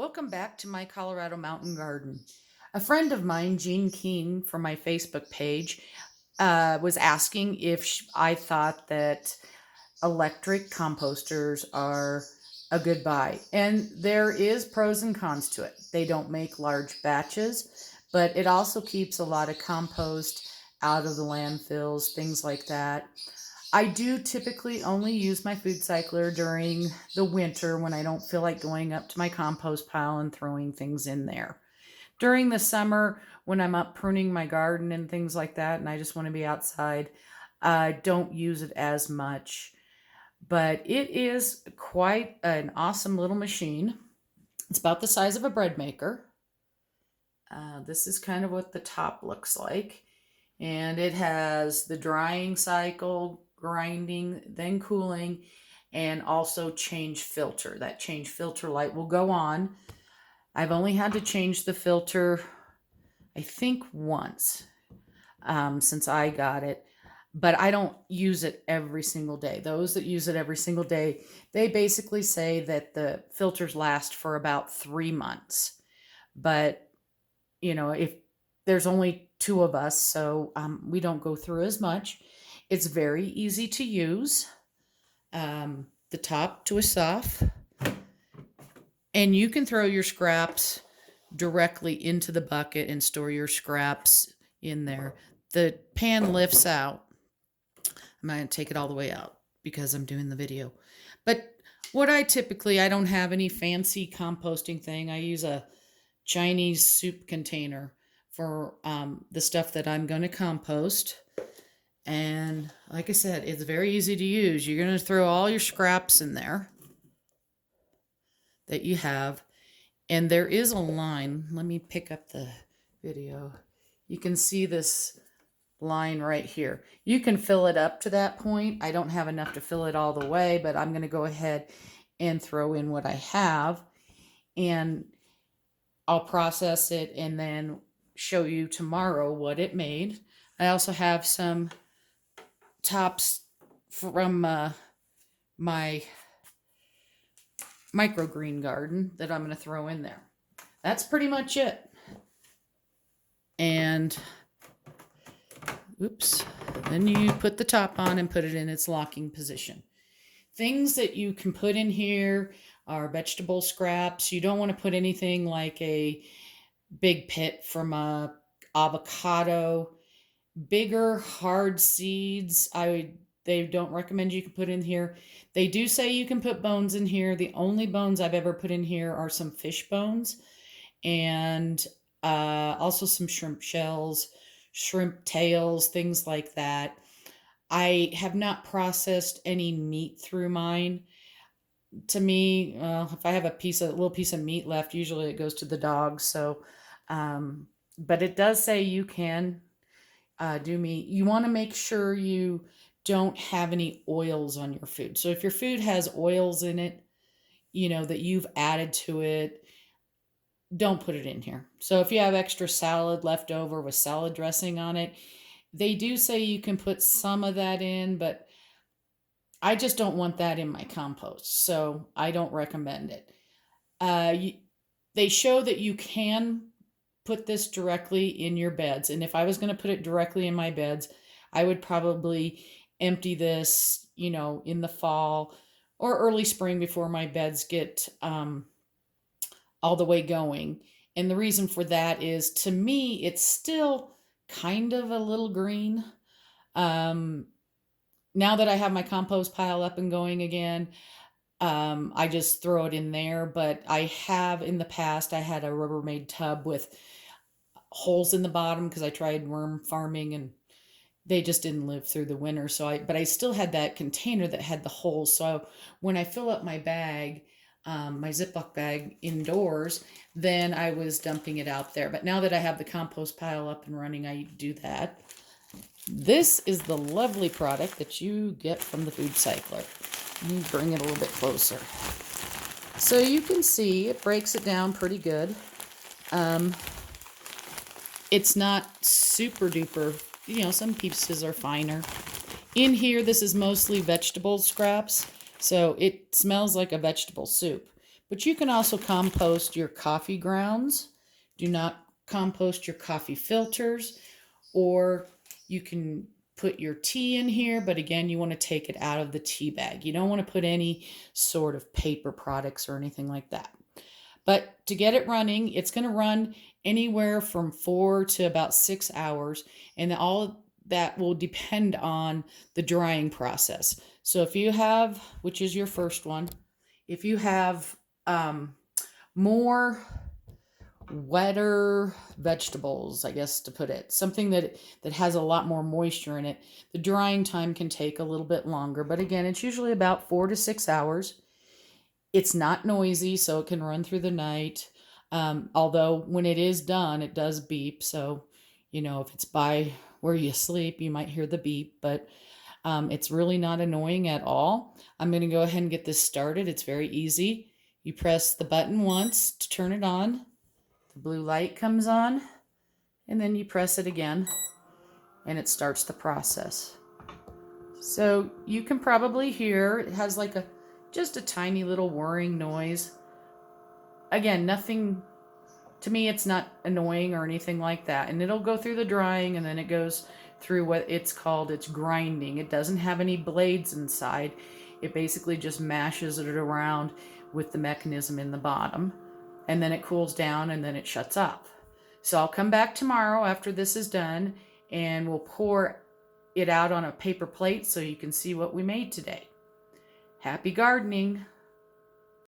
Welcome back to my Colorado mountain garden. A friend of mine, Jean Keen, from my Facebook page, was asking if I thought that electric composters are a good buy. And there is pros and cons to it. They don't make large batches, but it also keeps a lot of compost out of the landfills, things like that. I do typically only use my food cycler during the winter when I don't feel like going up to my compost pile and throwing things in there. During the summer, when I'm up pruning my garden and things like that, and I just want to be outside, I don't use it as much. But it is quite an awesome little machine. It's about the size of a bread maker. This is kind of what the top looks like. And it has the drying cycle, grinding, then cooling, and also change filter. That change filter light will go on. I've only had to change the filter, I think, once since I got it, but I don't use it every single day. Those that use it every single day, they basically say that the filters last for about 3 months. But, if there's only two of us, so we don't go through as much. It's very easy to use. The top twists off, and you can throw your scraps directly into the bucket and store your scraps in there. The pan lifts out. I'm going to take it all the way out because I'm doing the video. But I don't have any fancy composting thing. I use a Chinese soup container for the stuff that I'm going to compost. And like I said, it's very easy to use. You're going to throw all your scraps in there that you have. And there is a line. Let me pick up the video. You can see this line right here. You can fill it up to that point. I don't have enough to fill it all the way, but I'm going to go ahead and throw in what I have. And I'll process it and then show you tomorrow what it made. I also have some tops from my microgreen garden that I'm going to throw in there. That's pretty much it. And oops, then you put the top on and put it in its locking position. Things that you can put in here are vegetable scraps. You don't want to put anything like a big pit from a avocado. Bigger hard seeds, they don't recommend you can put in here. They do say you can put bones in here. The only bones I've ever put in here are some fish bones and also some shrimp shells, shrimp tails, things like that. I have not processed any meat through mine. To me, if I have a little piece of meat left, usually it goes to the dogs. So, but it does say you can do meat. You want to make sure you don't have any oils on your food. So if your food has oils in it, that you've added to it, don't put it in here. So if you have extra salad left over with salad dressing on it, they do say you can put some of that in, but I just don't want that in my compost, so I don't recommend it. They show that you can put this directly in your beds, and if I was going to put it directly in my beds, I would probably empty this, in the fall or early spring before my beds get all the way going. And the reason for that is, to me, it's still kind of a little green. Now that I have my compost pile up and going again, I just throw it in there. But I have in the past, I had a Rubbermaid tub with holes in the bottom because I tried worm farming and they just didn't live through the winter. But I still had that container that had the holes. So when I fill up my bag, my Ziploc bag indoors, then I was dumping it out there. But now that I have the compost pile up and running, I do that. This is the lovely product that you get from the food cycler. Let me bring it a little bit closer. So you can see it breaks it down pretty good. It's not super duper, some pieces are finer. In here, this is mostly vegetable scraps, so it smells like a vegetable soup. But you can also compost your coffee grounds. Do not compost your coffee filters, or you can put your tea in here, but again, you want to take it out of the tea bag. You don't want to put any sort of paper products or anything like that. But to get it running, it's going to run anywhere from 4 to about 6 hours, and all that will depend on the drying process. So if you have, which is your first one, if you have more wetter vegetables, I guess to put it, something that has a lot more moisture in it, the drying time can take a little bit longer. But again, it's usually about 4 to 6 hours. It's not noisy, so it can run through the night. Although when it is done, it does beep. So, if it's by where you sleep, you might hear the beep, but it's really not annoying at all. I'm going to go ahead and get this started. It's very easy. You press the button once to turn it on. The blue light comes on, and then you press it again, and it starts the process. So you can probably hear it has like just a tiny little whirring noise. Again, nothing, to me, it's not annoying or anything like that. And it'll go through the drying, and then it goes through what it's grinding. It doesn't have any blades inside. It basically just mashes it around with the mechanism in the bottom. And then it cools down, and then it shuts off. So I'll come back tomorrow after this is done, and we'll pour it out on a paper plate so you can see what we made today. Happy gardening!